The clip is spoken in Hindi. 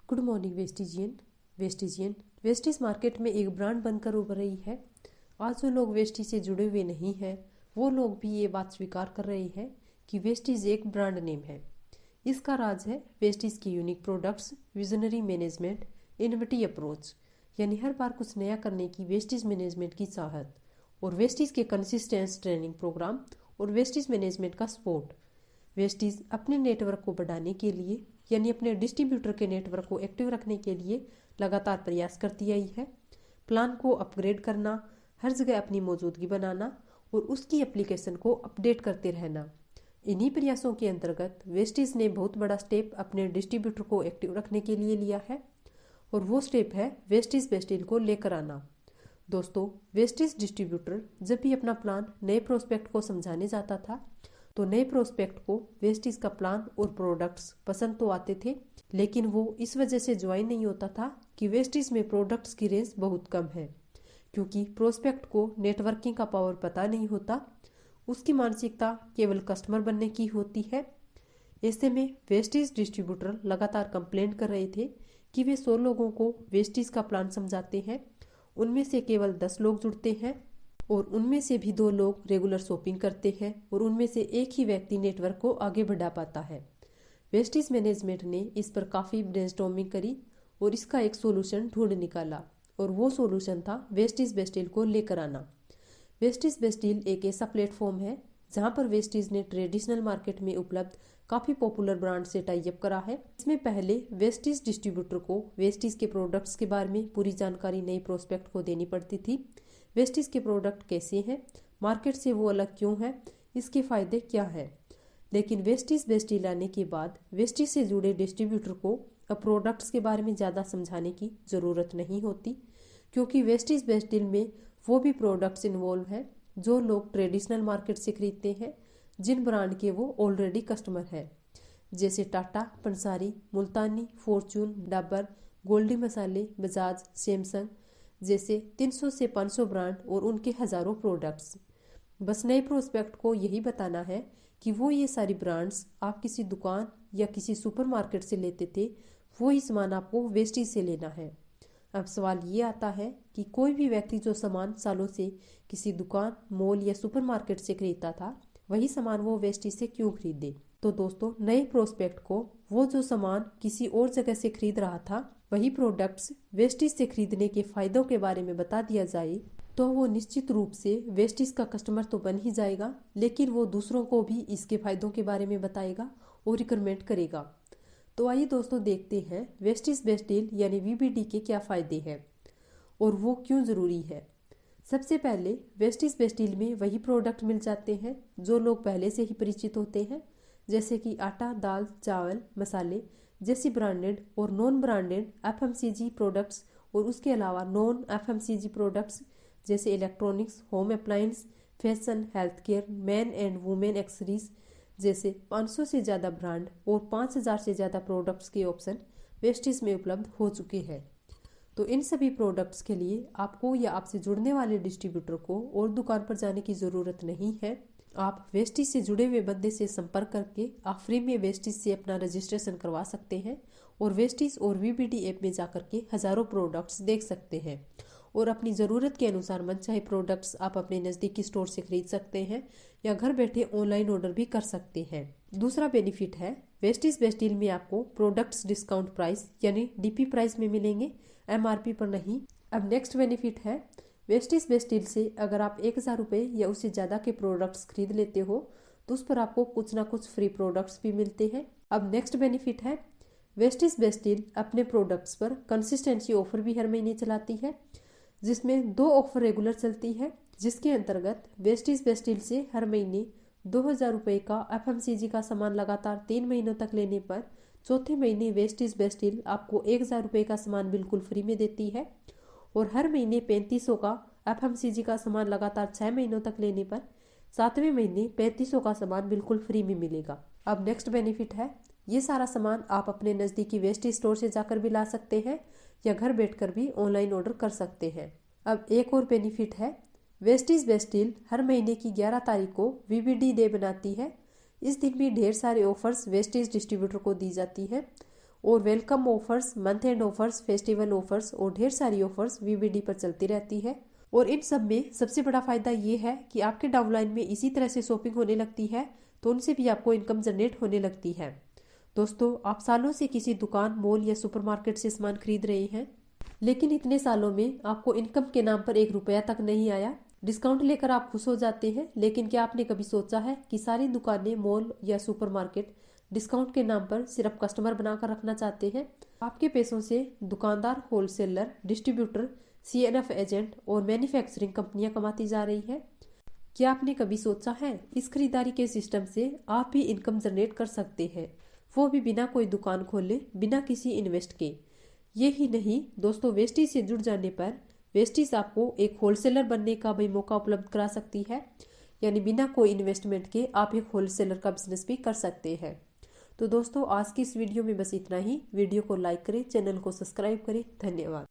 गुड मॉर्निंग वेस्टिजियन वेस्टिज मार्केट में एक ब्रांड बनकर उभर रही है। आज जो लोग वेस्टिज से जुड़े हुए नहीं हैं वो लोग भी ये बात स्वीकार कर रहे हैं कि वेस्टिज एक ब्रांड नेम है। इसका राज है वेस्टिज की unique products, visionary management, innovative approach, यानी हर बार कुछ नया करने की वेस्टिज मैनेजमेंट की चाहत, और वेस्टिज के कंसिस्टेंस ट्रेनिंग प्रोग्राम और वेस्टिज मैनेजमेंट का सपोर्ट। वेस्टिज अपने नेटवर्क को बढ़ाने के लिए यानी अपने डिस्ट्रीब्यूटर के नेटवर्क को एक्टिव रखने के लिए लगातार प्रयास करती आई है। प्लान को अपग्रेड करना, हर जगह अपनी मौजूदगी बनाना और उसकी एप्लीकेशन को अपडेट करते रहना। इन्हीं प्रयासों के अंतर्गत वेस्टिज ने बहुत बड़ा स्टेप अपने डिस्ट्रीब्यूटर को एक्टिव रखने के लिए लिया है, और वो स्टेप है वेस्टिज बेस्टिल को लेकर आना। दोस्तों, वेस्टिज डिस्ट्रीब्यूटर जब भी अपना प्लान नए प्रोस्पेक्ट को समझाने जाता था तो नए प्रोस्पेक्ट को वेस्टिज का प्लान और प्रोडक्ट्स पसंद तो आते थे, लेकिन वो इस वजह से ज्वाइन नहीं होता था कि वेस्टिज में प्रोडक्ट्स की रेंज बहुत कम है, क्योंकि प्रोस्पेक्ट को नेटवर्किंग का पावर पता नहीं होता। उसकी मानसिकता केवल कस्टमर बनने की होती है। ऐसे में वेस्टिज डिस्ट्रीब्यूटर लगातार कंप्लेंट कर रहे थे कि वे 100 लोगों को वेस्टिज का प्लान समझाते हैं, उनमें से केवल 10 लोग जुड़ते हैं, और उनमें से भी 2 लोग रेगुलर शॉपिंग करते हैं, और उनमें से एक ही व्यक्ति नेटवर्क को आगे बढ़ा पाता है। वेस्टिज मैनेजमेंट ने इस पर काफ़ी ब्रेनस्टॉर्मिंग करी और इसका एक सोल्यूशन ढूंढ निकाला, और वो सोल्यूशन था वेस्टिज बेस्टिल को लेकर आना। वेस्टिज बेस्टिल एक ऐसा प्लेटफॉर्म है जहां पर वेस्टिज ने ट्रेडिशनल मार्केट में उपलब्ध काफ़ी पॉपुलर ब्रांड से टाई अप करा है। इसमें पहले वेस्टिज डिस्ट्रीब्यूटर को वेस्टिज के प्रोडक्ट्स के बारे में पूरी जानकारी नई प्रोस्पेक्ट को देनी पड़ती थी। वेस्टिज के प्रोडक्ट कैसे हैं, मार्केट से वो अलग क्यों है, इसके फ़ायदे क्या है। लेकिन वेस्टिज बेस्टिल आने के बाद वेस्टिज से जुड़े डिस्ट्रीब्यूटर को अब प्रोडक्ट्स के बारे में ज़्यादा समझाने की ज़रूरत नहीं होती, क्योंकि वेस्टिज बेस्टिल में वो भी प्रोडक्ट्स इन्वॉल्व हैं जो लोग ट्रेडिशनल मार्केट से खरीदते हैं, जिन ब्रांड के वो ऑलरेडी कस्टमर है, जैसे टाटा, पंसारी, मुल्तानी, फॉर्चून, डाबर, गोल्डी मसाले, बजाज, सैमसंग जैसे 300 से 500 ब्रांड और उनके हज़ारों प्रोडक्ट्स। बस नए प्रोस्पेक्ट को यही बताना है कि वो ये सारी ब्रांड्स आप किसी दुकान या किसी सुपरमार्केट से लेते थे, वो ही सामान आपको वेस्टिज से लेना है। अब सवाल ये आता है कि कोई भी व्यक्ति जो सामान सालों से किसी दुकान, मॉल या सुपरमार्केट से खरीदता था, वही सामान वो वेस्टिज से क्यों खरीदे। तो दोस्तों, नए प्रोस्पेक्ट को वो जो सामान किसी और जगह से खरीद रहा था वही प्रोडक्ट्स वेस्टिज से खरीदने के फायदों के बारे में बता दिया जाए तो वो निश्चित रूप से वेस्टिज का कस्टमर तो बन ही जाएगा, लेकिन वो दूसरों को भी इसके फायदों के बारे में बताएगा और रिकमेंड करेगा। तो आइए दोस्तों, देखते हैं वेस्टिज बेस्टिल यानी वीबीडी के क्या फ़ायदे हैं और वो क्यों ज़रूरी है। सबसे पहले वेस्टिज बेस्टिल में वही प्रोडक्ट मिल जाते हैं जो लोग पहले से ही परिचित होते हैं, जैसे कि आटा, दाल, चावल, मसाले जैसी ब्रांडेड और नॉन ब्रांडेड एफएमसीजी प्रोडक्ट्स, और उसके अलावा नॉन एफएमसीजी प्रोडक्ट्स जैसे electronics, home appliance, fashion, health care, man and women accessories जैसे 500 से ज़्यादा ब्रांड और 5000 से ज़्यादा प्रोडक्ट्स के ऑप्शन वेस्टिज में उपलब्ध हो चुके हैं। तो इन सभी प्रोडक्ट्स के लिए आपको या आपसे जुड़ने वाले डिस्ट्रीब्यूटर को और दुकान पर जाने की ज़रूरत नहीं है। आप वेस्टिज से जुड़े हुए बंदे से संपर्क करके आप फ्री में वेस्टिज से अपना रजिस्ट्रेशन करवा सकते हैं और वेस्टिज और वीबीडी ऐप में जाकर के हज़ारों प्रोडक्ट्स देख सकते हैं, और अपनी ज़रूरत के अनुसार मनचाहे प्रोडक्ट्स आप अपने नज़दीकी स्टोर से खरीद सकते हैं या घर बैठे ऑनलाइन ऑर्डर भी कर सकते हैं। दूसरा बेनिफिट है वेस्टिज बेस्टिल में आपको प्रोडक्ट्स डिस्काउंट प्राइस यानी डीपी प्राइस में मिलेंगे, एमआरपी पर नहीं। अब नेक्स्ट बेनिफिट है वेस्टिज बेस्टिल से अगर आप 1000 रुपये या उससे ज़्यादा के प्रोडक्ट्स खरीद लेते हो तो उस पर आपको कुछ ना कुछ फ्री प्रोडक्ट्स भी मिलते हैं। अब नेक्स्ट बेनिफिट है वेस्टिज बेस्टिल अपने प्रोडक्ट्स पर कंसिस्टेंसी ऑफर भी हर महीने चलाती है, जिसमें 2 ऑफर रेगुलर चलती है, जिसके अंतर्गत वेस्टिज बेस्टिल से हर महीने 2000 रुपये का एफएमसीजी का सामान लगातार 3 महीनों तक लेने पर चौथे महीने वेस्टिज बेस्टिल आपको 1000 रुपये का सामान बिल्कुल फ्री में देती है, और हर महीने 3500 का एफएमसीजी का सामान लगातार 6 महीनों तक लेने पर 7वें महीने 3500 का सामान बिल्कुल फ्री में मिलेगा। अब नेक्स्ट बेनिफिट है ये सारा सामान आप अपने नज़दीकी वेस्टिज स्टोर से जाकर भी ला सकते हैं या घर बैठकर भी ऑनलाइन ऑर्डर कर सकते हैं। अब एक और बेनिफिट है वेस्टिज बेस्टिल हर महीने की 11 तारीख को वीबीडी डे बनाती है। इस दिन भी ढेर सारे ऑफर्स वेस्टिज डिस्ट्रीब्यूटर को दी जाती है और welcome offers, month and offers, festival offers और ढेर सारी ऑफर्स वीवीडी पर चलती रहती है। और इन सब में सबसे बड़ा फायदा ये है कि आपके डाउनलाइन में इसी तरह से शॉपिंग होने लगती है तो उनसे भी आपको इनकम जनरेट होने लगती है। दोस्तों, आप सालों से किसी दुकान, मॉल या सुपरमार्केट से सामान खरीद रहे हैं, लेकिन इतने सालों में आपको इनकम के नाम पर 1 रुपया तक नहीं आया। डिस्काउंट लेकर आप खुश हो जाते हैं, लेकिन क्या आपने कभी सोचा है कि सारी दुकानें, मॉल या सुपरमार्केट डिस्काउंट के नाम पर सिर्फ कस्टमर बनाकर रखना चाहते हैं? आपके पैसों से दुकानदार, होलसेलर, डिस्ट्रीब्यूटर, CNF एजेंट और मैन्युफैक्चरिंग कंपनियां कमाती जा रही है। क्या आपने कभी सोचा है इस खरीदारी के सिस्टम से आप भी इनकम जनरेट कर सकते हैं, वो भी बिना कोई दुकान खोले, बिना किसी इन्वेस्ट के? ये ही नहीं दोस्तों, वेस्टीज से जुड़ जाने पर वेस्टीज आपको एक होलसेलर बनने का भी मौका उपलब्ध करा सकती है। यानी बिना कोई इन्वेस्टमेंट के आप एक होलसेलर का बिजनेस भी कर सकते हैं। तो दोस्तों, आज की इस वीडियो में बस इतना ही। वीडियो को लाइक करें, चैनल को सब्सक्राइब करें। धन्यवाद।